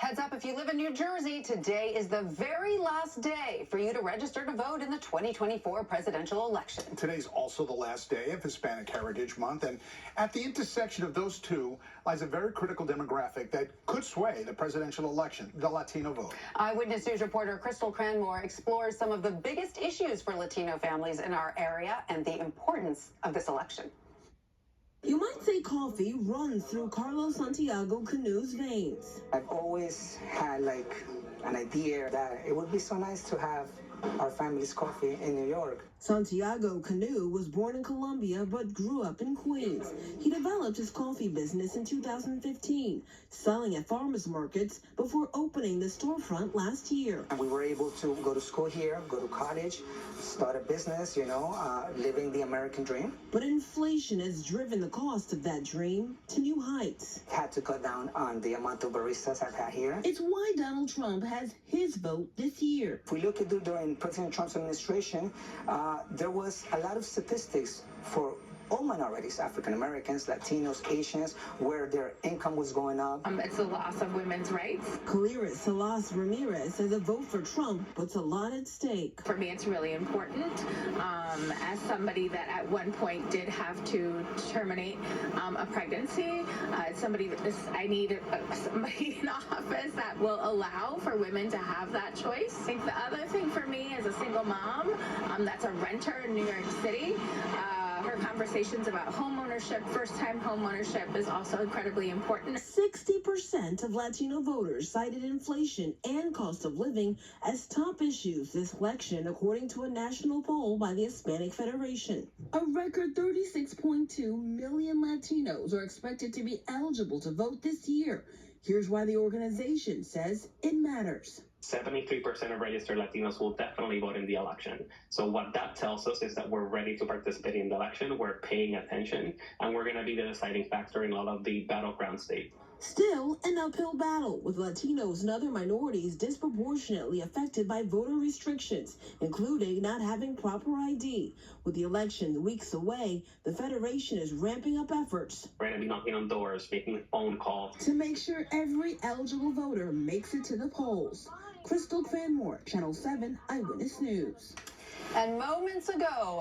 Heads up, if you live in New Jersey, today is the very last day for you to register to vote in the 2024 presidential election. Today's also the last day of Hispanic Heritage Month, and at the intersection of those two lies a very critical demographic that could sway the presidential election, the Latino vote. Eyewitness News reporter Crystal Cranmore explores some of the biggest issues for Latino families in our area and the importance of this election. You might say coffee runs through Carlos Santiago Canu's veins. I've always had an idea that it would be so nice to have our family's coffee in New York. Santiago Canu was born in Colombia but grew up in Queens. He developed his coffee business in 2015, selling at farmers markets before opening the storefront last year. And we were able to go to school here, go to college, start a business, living the American dream. But inflation has driven the cost of that dream to new heights. Had to cut down on the amount of baristas I've had here. It's why Donald Trump has his vote this year. If we look at during President Trump's administration, there was a lot of statistics for all minorities, African Americans, Latinos, Asians, where their income was going up. It's the loss of women's rights. Caliris Salas Ramirez says a vote for Trump puts a lot at stake. For me, it's really important. As somebody that at one point did have to terminate a pregnancy, I need somebody in office that will allow for women to have that choice. I think the other thing for me as a single mom that's a renter in New York City, her conversations about home ownership, first-time home ownership is also incredibly important. 60% of Latino voters cited inflation and cost of living as top issues this election, according to a national poll by the Hispanic Federation. A record 36.2 million Latinos are expected to be eligible to vote this year. Here's why the organization says it matters. 73% of registered Latinos will definitely vote in the election. So what that tells us is that we're ready to participate in the election, we're paying attention, and we're going to be the deciding factor in all of the battleground states. Still an uphill battle, with Latinos and other minorities disproportionately affected by voter restrictions, including not having proper ID. With the election weeks away, the Federation is ramping up efforts. We're going to be knocking on doors, making phone calls to make sure every eligible voter makes it to the polls. Crystal Cranmore, Channel 7 Eyewitness News. And moments ago,